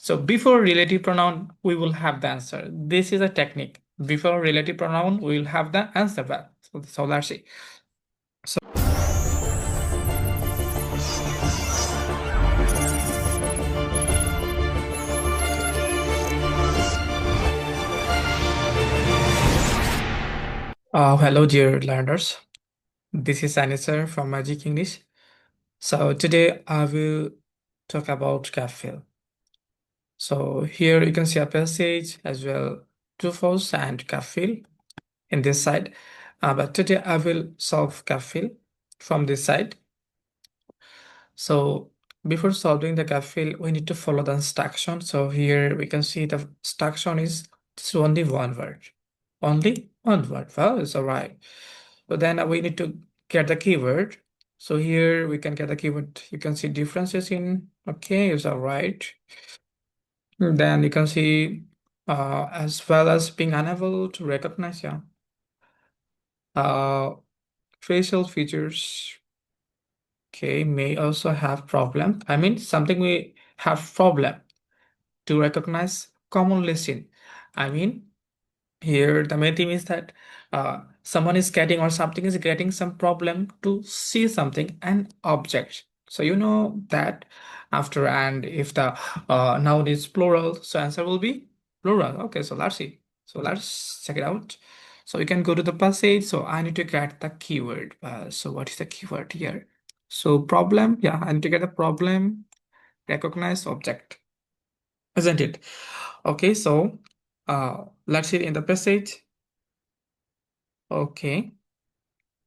So before relative pronoun, we will have the answer. This is a technique. Before relative pronoun, we will have the answer. So let's see. Hello, dear learners. This is Anisar from Magic English. So today I will talk about gap fill. So here you can see a passage as well, true, false, and gap fill in this side. But today I will solve gap fill from this side. So before solving the gap fill, we need to follow the instruction. So here we can see the instruction is only one word. Only one word. Well, it's all right. So then we need to get the keyword. So here we can get the keyword. You can see differences in, okay, it's all right. Then you can see as well as being unable to recognize, yeah. Facial features, okay, may also have problem. I mean, something we have problem to recognize commonly seen. I mean, here the main thing is that someone is getting or something is getting some problem to see something, an object. So you know that after and if the noun is plural, so answer will be plural. Okay, so let's see. So let's check it out. So you can go to the passage. So I need to get the keyword. So what is the keyword here? So problem, yeah, I need to get a problem, recognize object, isn't it? Okay, so let's see in the passage. Okay,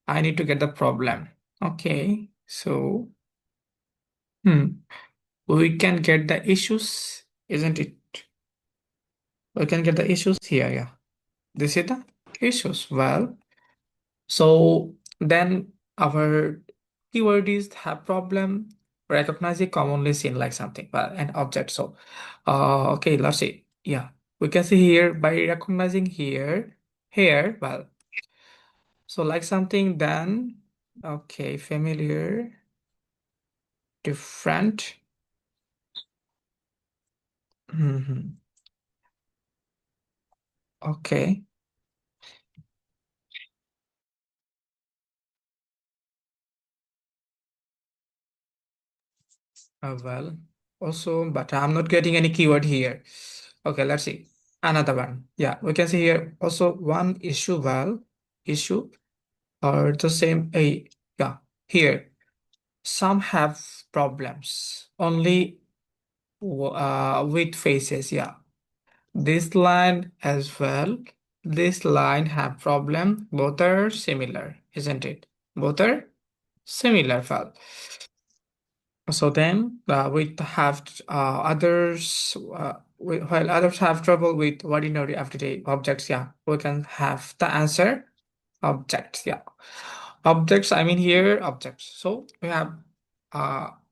I need to get the problem. Okay, so we can get the issues, isn't it? We can get the issues here, yeah. This is the issues. Well, so then our keyword is have problem, recognize it commonly seen like something, well, an object. So, okay, let's see. Yeah, we can see here by recognizing here, well, so like something then, okay, familiar, different. Mhm. Okay. Well, also, but I'm not getting any keyword here. Okay, let's see. Another one. Yeah, we can see here also one issue, well, issue or the same a yeah, here. Some have problems only with faces. Yeah. This line as well. This line have problem. Both are similar, isn't it? Both are similar. Well, so then we have others, while others have trouble with ordinary everyday objects, yeah, we can have the answer objects, yeah. Objects, I mean here objects. So we have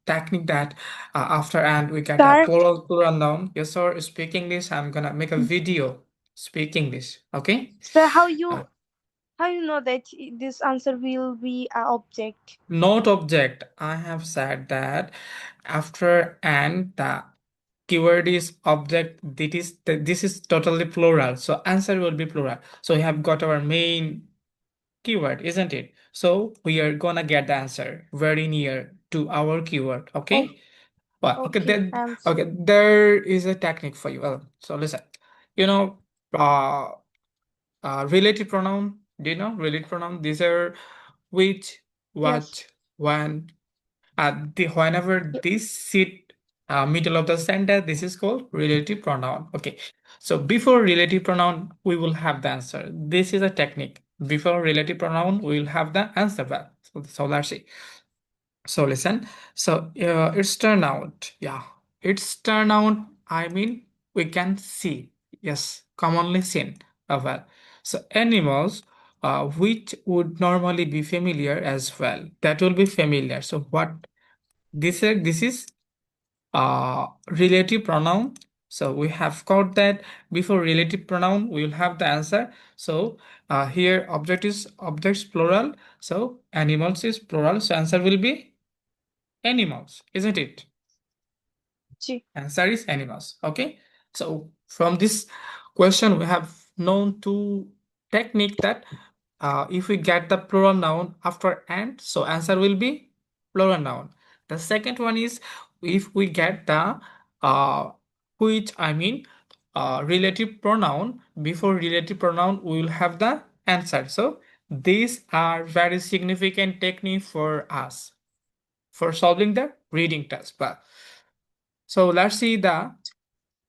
technique that after and we get a Sir, plural noun. Yes, sir, speak English. I'm gonna make a video speak English, okay? sir, Uh, how you know that this answer will be a object? Not object. I have said that after and the keyword is object. This is totally plural. So answer will be plural. So we have got our main keyword, isn't it? So we are gonna get the answer very near to our keyword. Oh, Okay. Well, okay. okay. Then okay. There is a technique for you. Well, so listen. You know, uh, relative pronoun. Do you know relative pronoun? These are which, Yes. what, when, whenever Y- this sit middle of the sentence, this is called relative pronoun. Okay. So before relative pronoun, we will have the answer. This is a technique. Before relative pronoun, we will have the answer. Well, so let's see. So listen. So it's turn out. Yeah, it's turn out. I mean, we can see. Yes, commonly seen. Well, so animals which would normally be familiar as well. That will be familiar. So what this is relative pronoun. So we have got that before relative pronoun we will have the answer. So here object is objects plural. So animals is plural. So answer will be animals, isn't it? G. Answer is animals. Okay. So from this question, we have known two technique that if we get the plural noun after and, so answer will be plural noun. The second one is if we get the which I mean relative pronoun before relative pronoun, we will have the answer. So these are very significant technique for us for solving the reading test. But so let's see the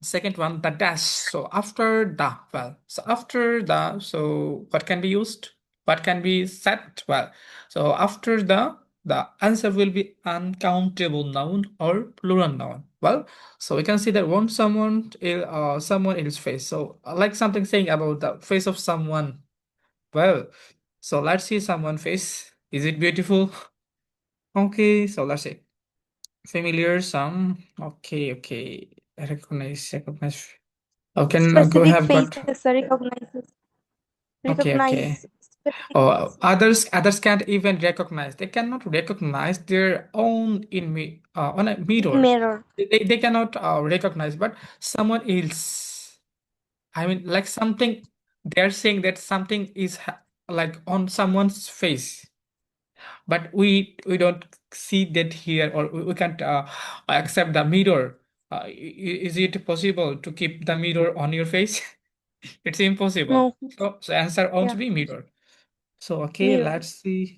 second one, the dash. So after the, well, so after the, so what can be used? What can be said? Well, so after the answer will be uncountable noun or plural noun. Well, so we can see that one someone else's face. So like something saying about the face of someone. Well, so let's see someone face. Is it beautiful? Okay, so let's see. Familiar, some. Okay, okay. Recognize. Oh, can go Specific have got. faces recognizes Okay, okay. recognize specific Oh, face. others can't even recognize. They cannot recognize their own in me on a mirror. Mirror. They cannot recognize, but someone else. I mean, like something. They're saying that something is like on someone's face, but we don't see that here, or we can't accept the mirror. Is it possible to keep the mirror on your face? It's impossible. No. So answer won't Yeah. be mirror. So okay, Mirror.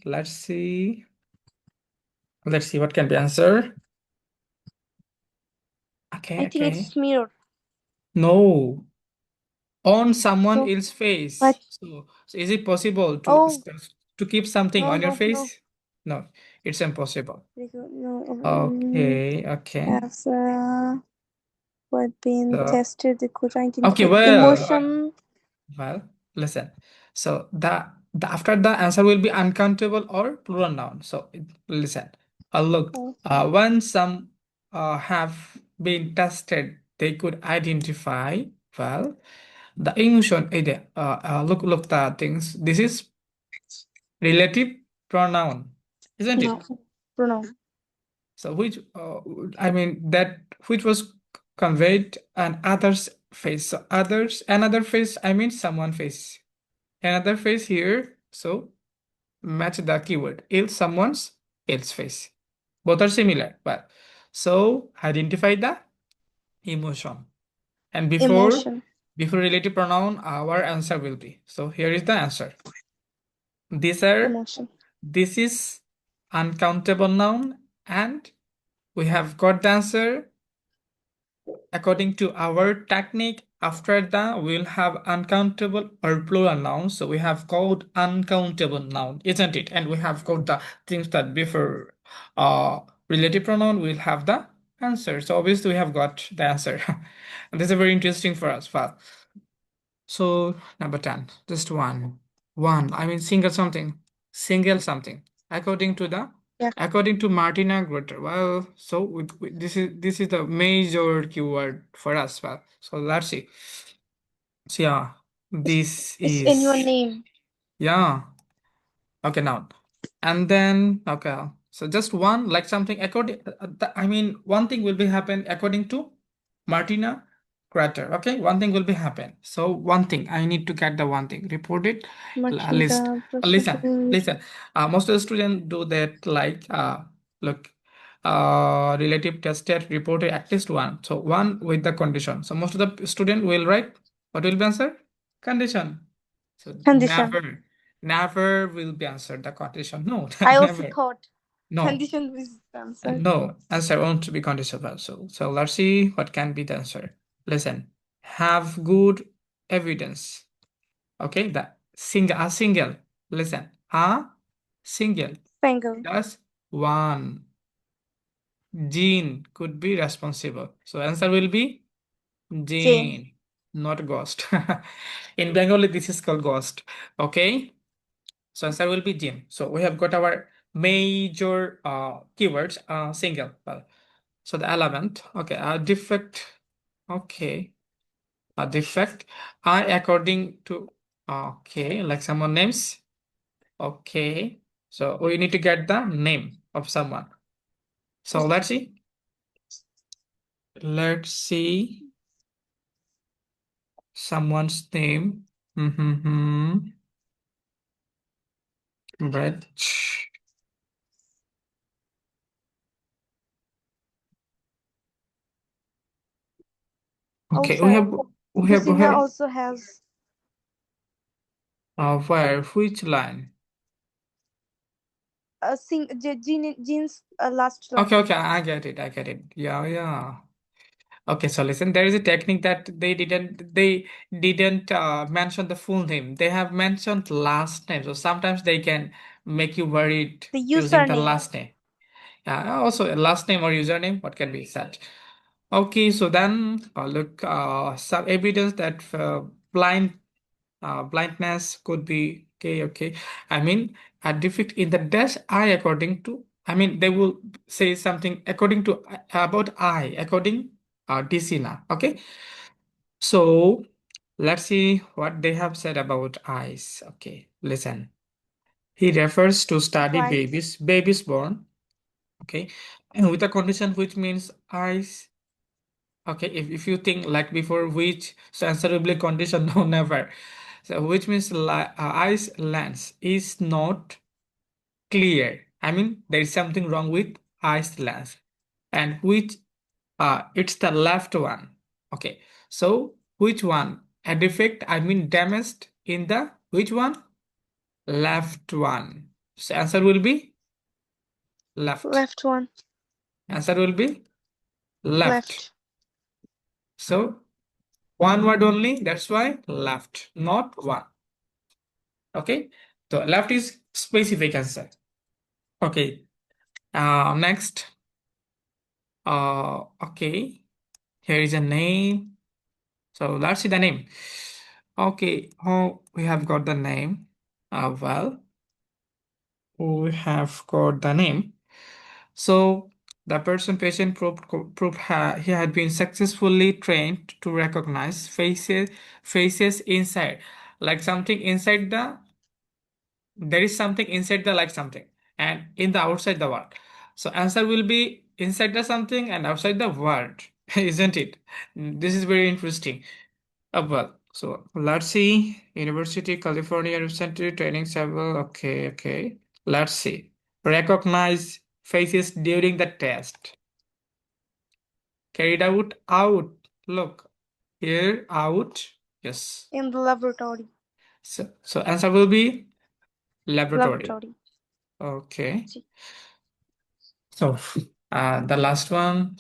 let's see what can be answer. Okay, I think okay. it's mirror. No, on someone So else's face. what? So is it possible Oh, to keep something no, on your no, no. face? No, it's impossible. No. Okay, okay. As what been So tested, they could okay, identify well, emotion. well, listen. So the after the answer will be uncountable or plural noun. So listen. Look. Oh, When some have been tested, they could identify well the emotion. Look the things. This is relative pronoun, isn't no, it? pronoun. So which I mean that which was conveyed an other's face. So others another face. I mean someone face. Another face here. So match the keyword. Else someone's else face. Both are similar, but so identify the emotion. And Emotion. before relative pronoun, our answer will be. So here is the answer. These are Emotion. this is uncountable noun, and we have got the answer according to our technique. After that, we'll have uncountable or plural nouns. So we have called uncountable noun, isn't it? And we have got the things that before relative pronoun, we'll have the answer. So obviously we have got the answer. And this is very interesting for us. Well, so number 10, just one. One, I mean single something. Single something. According to the Yeah. according to Martina Grutter. Well, so this is the major keyword for us. Well, so let's see. So yeah, this It's in your is name. yeah. Okay, now. And then, okay. So just one, like something according, I mean, one thing will be happen according to Martina Crater. Okay, one thing will be happen. So one thing, I need to get the one thing. Report it, list. Machida. Listen. Most of the students do that like, look, relative tested, reported at least one. So one with the condition. So most of the student will write, what will be answer? Condition. So Condition. never will be answered the condition. No, I also never. thought No, condition is the answer. no. Answer won't be conditional. So let's see what can be the answer. Listen, have good evidence. Okay, a single. Listen, a single. Single. Just one gene could be responsible. So answer will be Jane. gene, not ghost. In Bengali, this is called ghost. Okay. So answer will be gym. So we have got our major keywords single. Well, so the 11th. Okay, defect. Okay, a defect. I according to okay, like someone names. Okay, so we need to get the name of someone. So let's see. let's see someone's name. Mm-hmm. Bread. Okay, we Outside. have we Busina have also has where which line? a jeans last Okay, line. okay, I get it, I get it. Yeah, yeah. Okay, so listen, there is a technique that they didn't mention the full name. They have mentioned last name. So sometimes they can make you worried The using the username. last name. Also a last name or username, what can be said? Okay, so then look, some evidence that blindness could be okay. Okay, I mean a defect in the dash eye according to. I mean they will say something according to about eye according Disina. Okay, so let's see what they have said about eyes. Okay, listen. He refers to study Right. babies born. Okay, and with a condition which means eyes. Okay, if you think like before which, so answer will be condition, no, never. So which means eyes lens is not clear. I mean, there is something wrong with eyes lens. And which, it's the left one. Okay, so which one? A defect, I mean damaged in the, which one? Left one. So answer will be left. Left one. Answer will be left. Left. So one word only, that's why left, not one. Okay, so left is specific answer. Okay, next. Okay, here is a name. So let's see the name. Okay, oh, we have got the name. Well, we have got the name. So the patient proved he had been successfully trained to recognize faces inside, like something inside the, there is something inside the like something, and in the outside the world. So answer will be inside the something and outside the world, isn't it? This is very interesting. Well, so let's see. University, California University training several. Okay, okay. Let's see. Recognize faces during the test. Carried out. Look here, out. Yes. In the laboratory. So answer will be laboratory. Laboratory. Okay. See. So the last one,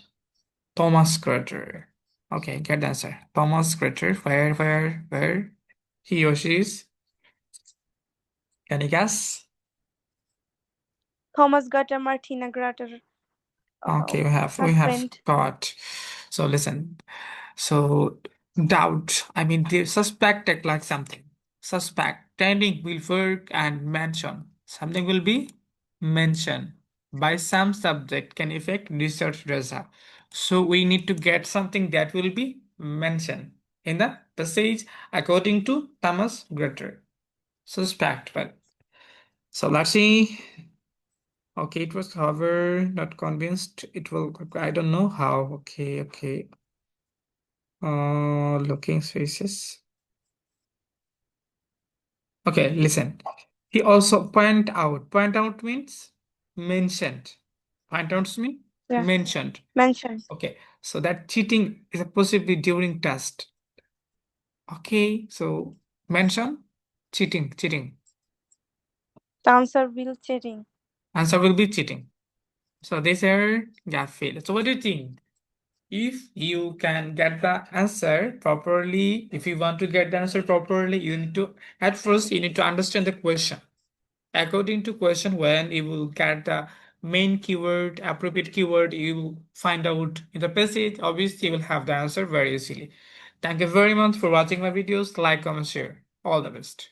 Thomas Carter. Okay, get the answer. Thomas Carter. Where he or she is? Can you guess? Thomas Gutter, Martina Gratter Okay, we have husband. got. So listen. So doubt. I mean, they suspected like something. Suspect. Trending will work and mention. Something will be mentioned by some subject can affect research result. So we need to get something that will be mentioned in the passage according to Thomas Gretter. Suspect. Well, so let's see. Okay, it was however not convinced. It will. I don't know how. Okay, okay. Looking spaces. Okay, listen. He also point out. Point out means mentioned. Point out means Yeah. mentioned. Mentioned. Okay, so that cheating is a possibility during test. Okay, so mention cheating. The answer will cheating. Answer will be cheating. So this are gap fill. So what do you think? If you can get the answer properly, if you want to get the answer properly, you need to, at first, you need to understand the question. According to question, when you will get the main keyword, appropriate keyword, you will find out in the passage. Obviously, you will have the answer very easily. Thank you very much for watching my videos. Like, comment, share. All the best.